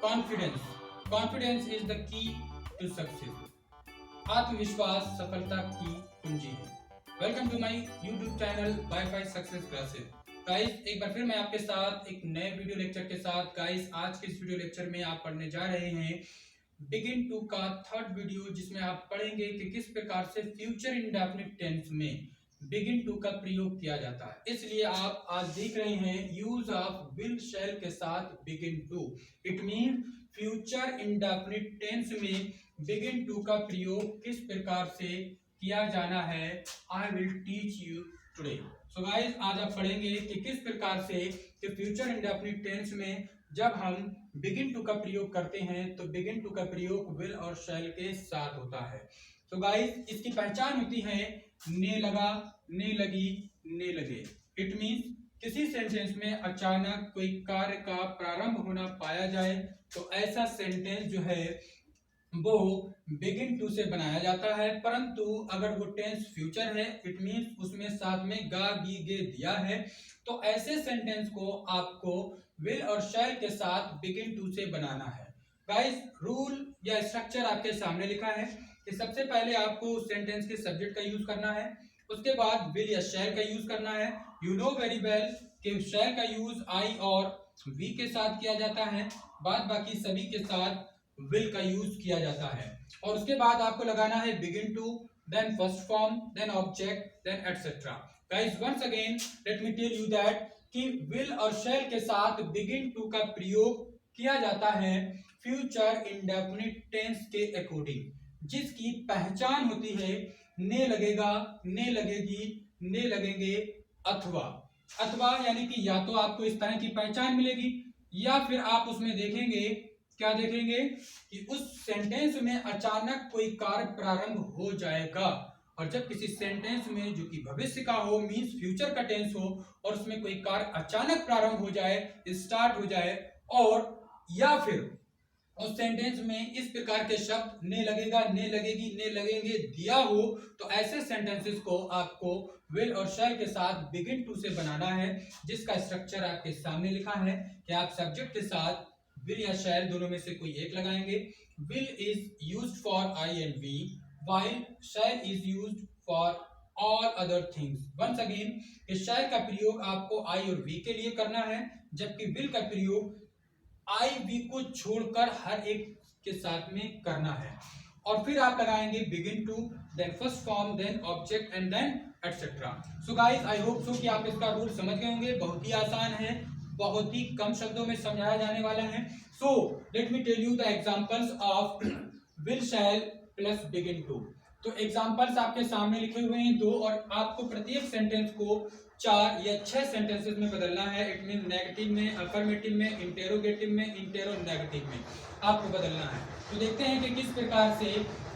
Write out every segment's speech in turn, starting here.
Confidence confidence is the key to success. आत्मविश्वास सफलता की कुंजी है। Welcome to my YouTube channel wifi success classes. Guys, एक बार फिर मैं आपके साथ एक नए वीडियो लेक्चर के साथ। गाइस, आज के इस वीडियो लेक्चर में आप पढ़ने जा रहे हैं बिगिन टू का थर्ड वीडियो, जिसमें आप पढ़ेंगे कि किस प्रकार से फ्यूचर इंडेफिनिट टेंस में बिगिन टू का प्रयोग किया जाता है। इसलिए आप आज देख रहे हैं यूज ऑफ विल शैल के साथ begin to. It mean future indefinite tense में बिगिन टू का प्रयोग किस प्रकार से किया जाना है। I will teach you today. So guys, आज आप पढ़ेंगे कि किस प्रकार से कि फ्यूचर इंडेफिनिट टेंस में जब हम बिगिन टू का प्रयोग करते हैं तो बिगिन टू का प्रयोग विल और शैल के साथ होता है। तो गाइस, इसकी पहचान होती है ने लगा, ने लगी, ने लगे। इट मीन्स किसी सेंटेंस में अचानक कोई कार्य का प्रारंभ होना पाया जाए तो ऐसा सेंटेंस जो है वो बिगिन टू से बनाया जाता है। परंतु अगर वो टेंस फ्यूचर है, इट मीन्स उसमें साथ में गा गी गे दिया है, तो ऐसे सेंटेंस को आपको विल और शैल के साथ बिगिन टू से बनाना है। गाइस, रूल या स्ट्रक्चर आपके सामने लिखा है कि सबसे पहले आपको सेंटेंस के सब्जेक्ट का यूज करना है, उसके बाद विल या शैल का यूज करना है। यू नो वेरी वेल कि शैल का यूज आई और वी के साथ किया जाता है, बाद बाकी सभी के साथ विल का यूज किया जाता है। और उसके बाद आपको लगाना है begin to, then first form, then object, then etcetera. Guys, once again let me tell you that कि विल और शैल के साथ बिगिन टू का प्रयोग किया जाता है फ्यूचर इंडेफिनिट टेंस के अकॉर्डिंग, जिसकी पहचान होती है ने लगेगा, ने लगेगी, ने लगेंगे, अथवा। अथवा यानी कि या तो आपको इस तरह की पहचान मिलेगी या फिर आप उसमें देखेंगे, क्या देखेंगे कि उस सेंटेंस में अचानक कोई कार्य प्रारंभ हो जाएगा। और जब किसी सेंटेंस में जो कि भविष्य का हो, मींस फ्यूचर का टेंस हो, और उसमें कोई कार्य अचानक प्रारंभ हो जाए, स्टार्ट हो जाए, और या फिर उस सेंटेंस में इस प्रकार के शब्द ने लगेगा, ने लगेगी, ने लगेंगे दिया हो, तो ऐसे सेंटेंसेस को आपको विल और शैल के साथ बिगिन टू से बनाना है, जिसका स्ट्रक्चर आपके सामने लिखा है कि आप सब्जेक्ट के साथ विल या शैल दोनों में से कोई एक लगाएंगे। Will is used for I and we, while shall is used for all other things. Once again, shall का प्रयोग आपको आई और वी के लिए करना है, जबकि विल का प्रयोग आई वी को छोड़कर हर एक के साथ में करना है। और फिर आप लगाएंगे begin to, then first form, then object, and then etcetera. So guys, I hope so कि आप इसका रूल समझ गए होंगे। बहुत ही आसान है, बहुत ही कम शब्दों में समझाया जाने वाला है। So let me tell you the examples of will shall plus begin to. तो एग्जांपल्स आपके सामने लिखे हुए हैं दो, और आपको प्रत्येक सेंटेंस को 4 या 6 सेंटेंसेस में बदलना है। इट मीन नेगेटिव में, अफर्मेटिव में, इंटेरोगेटिव में, इंटेरोनेगेटिव में आपको बदलना है। तो देखते हैं कि किस प्रकार से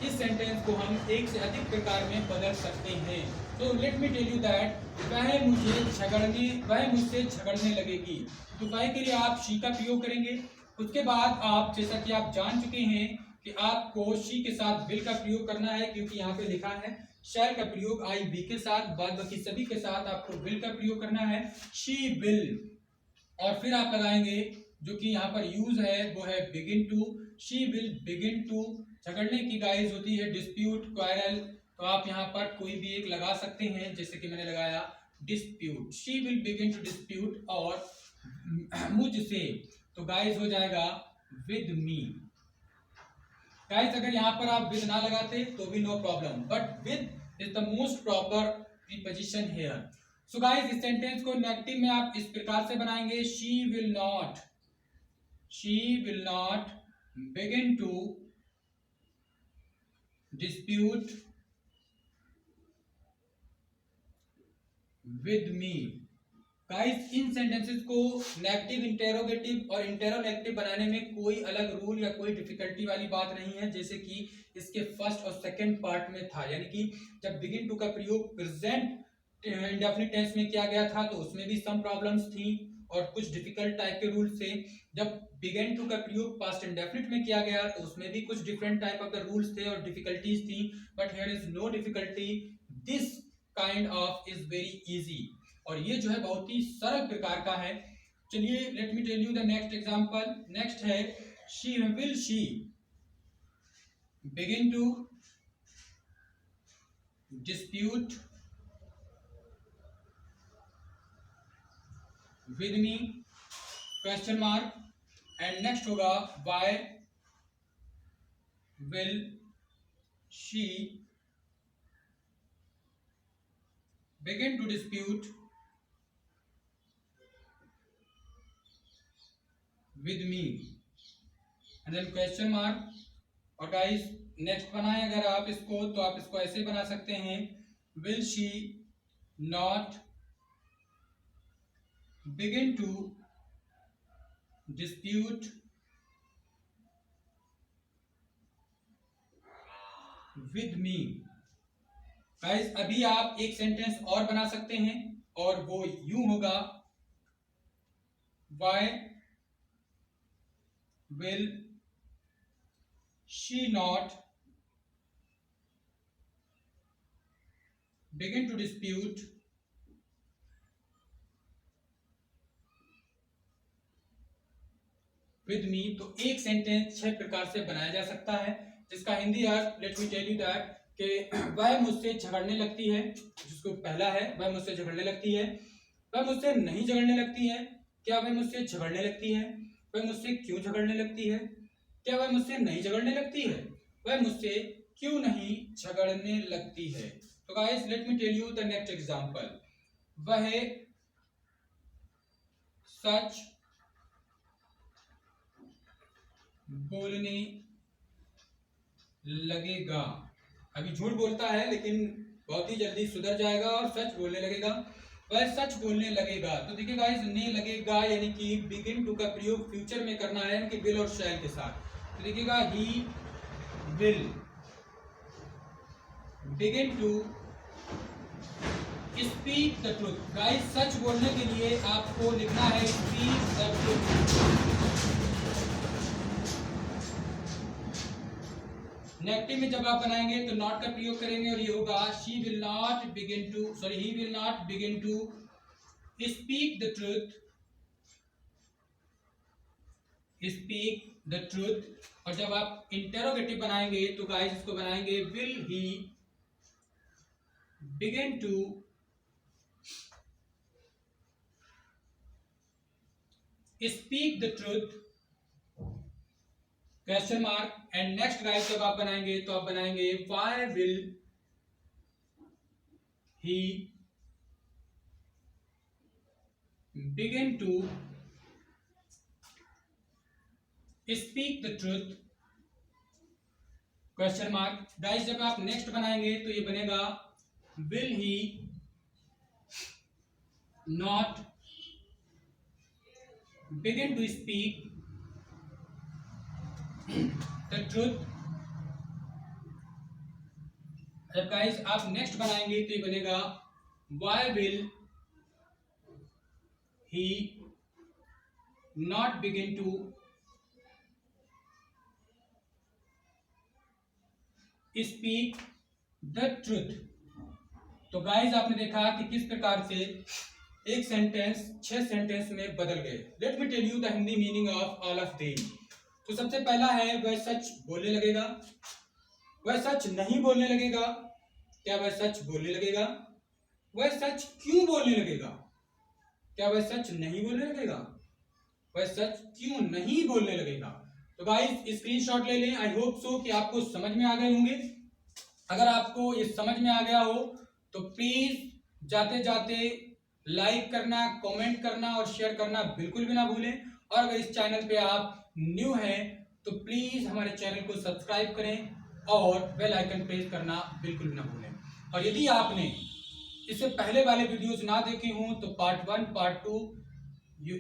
इस सेंटेंस को हम एक से अधिक प्रकार में बदल सकते हैं। तो let me tell you that वह मुझसे झगड़ने लगेगी। तो वह के लिए आप शी का प्रयोग करेंगे। उसके बाद आप, जैसा कि आप जान चुके हैं कि आपको शी के साथ विल का प्रयोग करना है, क्योंकि यहाँ पे लिखा है शैल का प्रयोग आई वी के साथ, बाद बाकी सभी के साथ आपको विल का प्रयोग करना है, शी विल। और फिर आप लगाएंगे जो कि यहाँ पर यूज है वो है begin to. She will begin to. झगड़ने की गाइस होती है डिस्प्यूट, क्वारल, तो आप यहाँ पर कोई भी एक लगा सकते हैं, जैसे कि मैंने लगाया dispute. She will begin to dispute. और मुझसे, तो गाइस हो जाएगा विद मी। गाइस, अगर यहाँ पर आप विद ना लगाते तो भी no problem, but with is the most proper preposition here. So guys, इस सेंटेंस को नेगेटिव में आप इस प्रकार से बनाएंगे, she will not begin to dispute with me. Guys, इन सेंटेंसेस को नेगेटिव, इंटेरोगेटिव और इंटेरोनेगेटिव बनाने में कोई अलग रूल या कोई डिफिकल्टी वाली बात नहीं है, जैसे कि इसके फर्स्ट और सेकंड पार्ट में था। यानी कि जब बिगिन टू का प्रयोग प्रेजेंट इंडेफिनिट टेंस में किया गया था तो उसमें भी सम प्रॉब्लम्स थी और कुछ डिफिकल्ट टाइप के रूल्स थे। जब बिगिन टू का प्रयोग पास्ट इंडेफिनिट में किया गया तो उसमें भी कुछ different type of the rules थे और डिफिकल्टीज थी, but here is no difficulty. This kind of is very easy, और ये जो है बहुत ही सरल प्रकार का है। चलिए let me tell you the next example. Next है will she begin to dispute with me, question mark. And next होगा why will she begin to dispute with me, and then question mark. और guys next बनाए अगर आप इसको, तो आप इसको ऐसे बना सकते हैं, will she not begin to dispute with me। Guys अभी आप एक सेंटेंस और बना सकते हैं और वो यूं होगा, why will she not begin to dispute with me। तो एक सेंटेंस 6 प्रकार से बनाया जा सकता है, जिसका हिंदी अर्थ let me tell you that कि वह मुझसे झगड़ने लगती है। जिसको पहला है, वह मुझसे झगड़ने लगती है। वह मुझसे नहीं झगड़ने लगती है। क्या वह मुझसे झगड़ने लगती है? वह मुझसे क्यों झगड़ने लगती है? क्या वह मुझसे नहीं झगड़ने लगती है? वह मुझसे क्यों नहीं झगड़ने लगती है? तो guys let me tell you the next example. वह सच बोलने लगेगा। अभी झूठ बोलता है लेकिन बहुत ही जल्दी सुधर जाएगा और सच बोलने लगेगा। वह सच बोलने लगेगा। तो देखिए गाइस, ने लगेगा यानी कि बिगिन टू का प्रयोग फ्यूचर में करना है, यानी कि विल और शैल के साथ। तो देखिएगा, he will begin to speak the truth. Guys सच बोलने के लिए आपको लिखना है स्पीक द ट्रूथ। नेगेटिव में जब आप बनाएंगे तो नॉट का प्रयोग करेंगे और ये होगा she will not begin to, sorry he will not begin to speak the truth, speak the truth. और जब आप इंटेरोगेटिव बनाएंगे तो गाइस इसको बनाएंगे will he begin to speak the truth, question mark. And next guys जब आप बनाएंगे तो आप बनाएंगे why will he begin to speak the truth, question mark. Guys जब आप नेक्स्ट बनाएंगे तो ये बनेगा will he not begin to speak the truth. जब गाइस आप नेक्स्ट बनाएंगे तो ये बनेगा why will he not begin to speak the truth. तो गाइस आपने देखा कि किस प्रकार से एक सेंटेंस 6 सेंटेंस में बदल गए। Let me tell you the Hindi meaning of all of them. तो सबसे पहला है वह सच बोलने लगेगा। वह सच नहीं बोलने लगेगा। क्या वह सच बोलने लगेगा? वह सच क्यों बोलने लगेगा? क्या वह सच नहीं बोलने लगेगा? वह सच क्यों नहीं बोलने लगेगा? तो गाइस स्क्रीनशॉट ले लें। आई होप सो कि आपको समझ में आ गए होंगे। अगर आपको ये समझ में आ गया हो तो प्लीज जाते जाते लाइक करना, कमेंट करना और शेयर करना बिल्कुल भी ना भूलें। और अगर इस चैनल पे आप न्यू हैं तो प्लीज हमारे चैनल को सब्सक्राइब करें और बेल आइकन प्रेस करना बिल्कुल भी ना भूलें। और यदि आपने इससे पहले वाले वीडियोस ना देखे हों तो पार्ट 1 पार्ट 2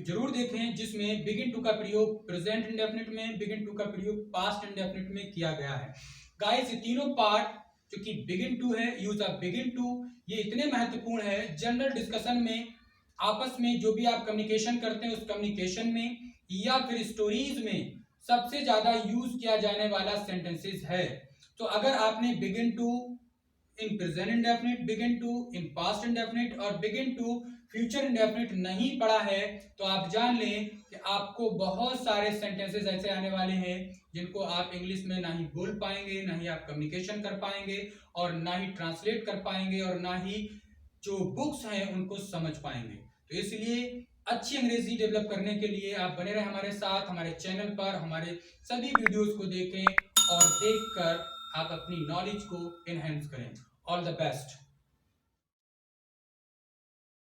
जरूर देखें, जिसमें बिगिन टू का प्रयोग प्रेजेंट इंडेफिनिट में, बिगिन टू का प्रयोग पास्ट इंडेफिनिट में किया गया है। गाइस ये तीनों पार्ट जो कि बिगिन टू है, यूज ऑफ बिगिन टू, ये इतने महत्वपूर्ण है जनरल डिस्कशन में, आपस में जो भी आप कम्युनिकेशन करते हैं उस कम्युनिकेशन में या फिर स्टोरीज में सबसे ज्यादा यूज किया जाने वाला सेंटेंसेस है। तो अगर आपने begin to in present indefinite, begin to in past indefinite और बिगिन टू फ्यूचर इंडेफिनिट नहीं पढ़ा है तो आप जान लें कि आपको बहुत सारे सेंटेंसेस ऐसे आने वाले हैं जिनको आप इंग्लिश में ना ही बोल पाएंगे, ना ही आप कम्युनिकेशन कर पाएंगे और ना ही ट्रांसलेट कर पाएंगे और ना ही जो बुक्स हैं उनको समझ पाएंगे। तो इसलिए अच्छी अंग्रेजी डेवलप करने के लिए आप बने रहे हमारे साथ, हमारे चैनल पर हमारे सभी वीडियोस को देखें और देखकर आप अपनी नॉलेज को एनहेंस करें। All the best.